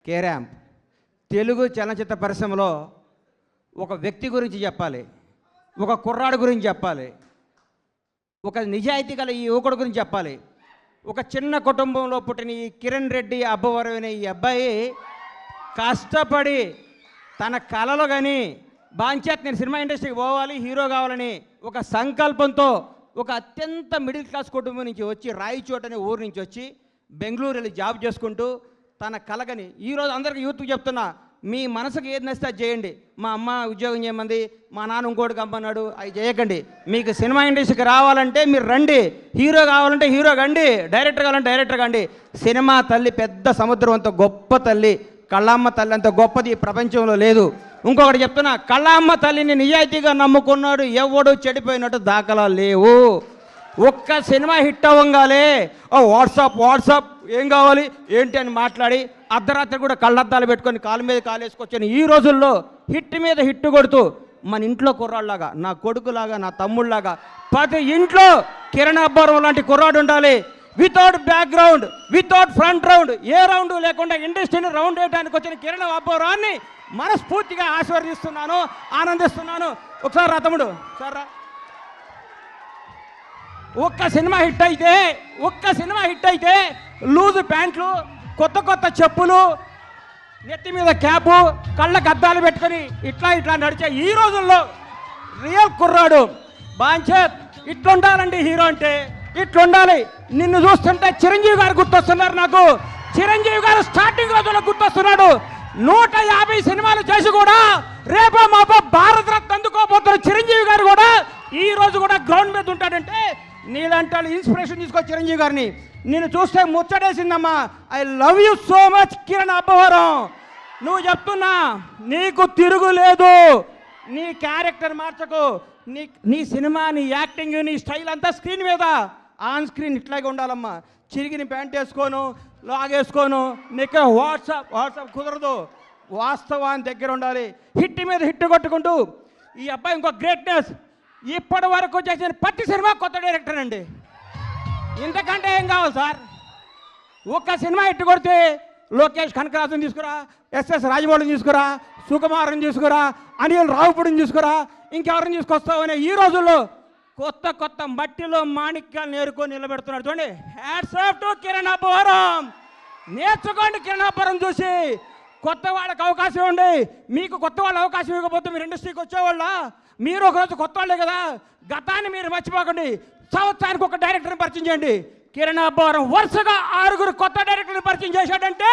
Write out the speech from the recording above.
కేరాంప్ తెలుగు చలనచిత్ర పరిశ్రమలో ఒక వ్యక్తి గురించి చెప్పాలి, ఒక కుర్రాడు గురించి చెప్పాలి, ఒక నిజాయితీ గల ఈ యువకుడు గురించి చెప్పాలి. ఒక చిన్న కుటుంబంలో పుట్టిన ఈ కిరణ్ రెడ్డి అబ్బవరం అనే ఈ అబ్బాయి కష్టపడి తన కళలో కానీ బాంచేత నేను సినిమా ఇండస్ట్రీకి పోవాలి, హీరో కావాలని ఒక సంకల్పంతో ఒక అత్యంత మిడిల్ క్లాస్ కుటుంబం నుంచి వచ్చి రాయచోట అనే ఊరు నుంచి వచ్చి బెంగళూరు వెళ్ళి జాబ్ చేసుకుంటూ తన కలగని ఈరోజు అందరికీ యూత్కి చెప్తున్నా, మీ మనసుకు ఏది నచ్చితే అది చేయండి. మా అమ్మ ఉద్యోగం చేయమంది, మా నాన్న ఇంకోటి కంపన్నాడు, అవి చేయకండి. మీకు సినిమా ఇండస్ట్రీకి రావాలంటే మీరు రండి, హీరో కావాలంటే హీరో కండి, డైరెక్టర్ కావాలంటే డైరెక్టర్ కండి. సినిమా తల్లి పెద్ద సముద్రం అంత గొప్ప తల్లి, కళ్ళమ్మ తల్లి అంత గొప్పది ఈ ప్రపంచంలో లేదు. ఇంకొకటి చెప్తున్నా, కళ్ళమ్మ తల్లిని నిజాయితీగా నమ్ముకున్నాడు ఎవడు చెడిపోయినట్టు దాఖలాలు లేవు. ఒక్క సినిమా హిట్ అవ్వగానే వాట్సాప్ ఏం కావాలి ఏంటి అని మాట్లాడి అర్ధరాత్రి కూడా కళ్ళద్దాలు పెట్టుకొని కాలు మీద కాలేసుకొచ్చాను. ఈ రోజుల్లో హిట్ మీద హిట్ కొడుతూ మన ఇంట్లో కుర్రాళ్ళలాగా, నా కొడుకులాగా, నా తమ్ముళ్ళలాగా ప్రతి ఇంట్లో కిరణ్ అబ్బవరం లాంటి కుర్రాడు ఉండాలి. Without background, without front round, ఏ రౌండ్ లేకుండా ఇండస్ట్రీని రౌండ్ వేయడానికి వచ్చిన కిరణ్ అబ్బవరాన్ని మనస్ఫూర్తిగా ఆశీర్వదిస్తున్నాను, ఆనందిస్తున్నాను. ఒకసారి రా తమ్ముడు, ఒకసారి రా. ఒక్క సినిమా హిట్ అయితే లూజు ప్యాంట్లు, కొత్త చెప్పులు, నెత్తి మీద క్యాపు, కళ్ళకు అద్దాలు పెట్టుకొని ఇట్లా నడిచే ఈ రోజుల్లో రియల్ కుర్రాడు బాంచేత్ ఇట్లుండాలండి. హీరో అంటే ఇట్లుండాలి. నిన్ను చూస్తుంటే చిరంజీవి గారు గుర్తొస్తున్నారు నాకు. చిరంజీవి గారు స్టార్టింగ్ రోజుల్లో గుర్తొస్తున్నాడు. 150 సినిమాలు చేసి కూడా రేపో మాపో భారతరత్న అందుకోబోతున్న చిరంజీవి గారు కూడా ఈ రోజు కూడా గ్రౌండ్ మీద ఉంటాడంటే నీలాంటి వాళ్ళు ఇన్స్పిరేషన్ తీసుకో చిరంజీవి గారిని. నేను చూస్తే ముచ్చటేసిందమ్మా. I love you so much Kiran Abbavaram. నువ్వు చెప్తున్నా, నీకు తిరుగులేదు. నీ క్యారెక్టర్ మార్చకు. నీ సినిమా, నీ యాక్టింగ్, నీ స్టైల్ అంతా స్క్రీన్ మీద, ఆన్ స్క్రీన్ ఇట్లాగే ఉండాలమ్మా. చిరిగిన ప్యాంట్ వేసుకోను, లాగేసుకోను, నీకు వాట్సాప్ కుదరదు. వాస్తవాన్ని దగ్గర ఉండాలి. హిట్ మీద హిట్ కొట్టుకుంటూ ఈ అబ్బాయి ఇంకో గ్రేట్నెస్, ఇప్పటి వరకు చేసిన ప్రతి సినిమా కొత్త డైరెక్టర్ అండి. ఇంతకంటే ఏం కావాలి సార్? ఒక్క సినిమా హిట్ కొడితే లోకేష్ కనకరాజుని తీసుకురా, ఎస్ఎస్ రాజమౌళిని తీసుకురా, సుకుమార్ని తీసుకురా, అనిల్ రావుపూడిని తీసుకురా, ఇంకెవరిని తీసుకొస్తావు అనే ఈ రోజుల్లో కొత్త మట్టిలో మాణిక్యాలు నేర్కొని నిలబెడుతున్నాడు. చూడండి, hats off to Kiran Abbavaram. నేర్చుకోండి కిరణ్ అబ్బవరం చూసి. కొత్త వాళ్ళకి అవకాశం ఉండి, మీకు కొత్త వాళ్ళ అవకాశం ఇవ్వకపోతే మీరు ఇండస్ట్రీకి వచ్చేవాళ్ళ? మీరు ఒకరోజు కొత్త వాళ్ళే కదా. గతాన్ని మీరు మర్చిపోకండి. సంవత్సరానికి ఒక డైరెక్టర్ని పరిచయం చేయండి. కిరణ్ అబ్బవరం వరుసగా 6 కొత్త డైరెక్టర్ని పరిచయం చేశాడంటే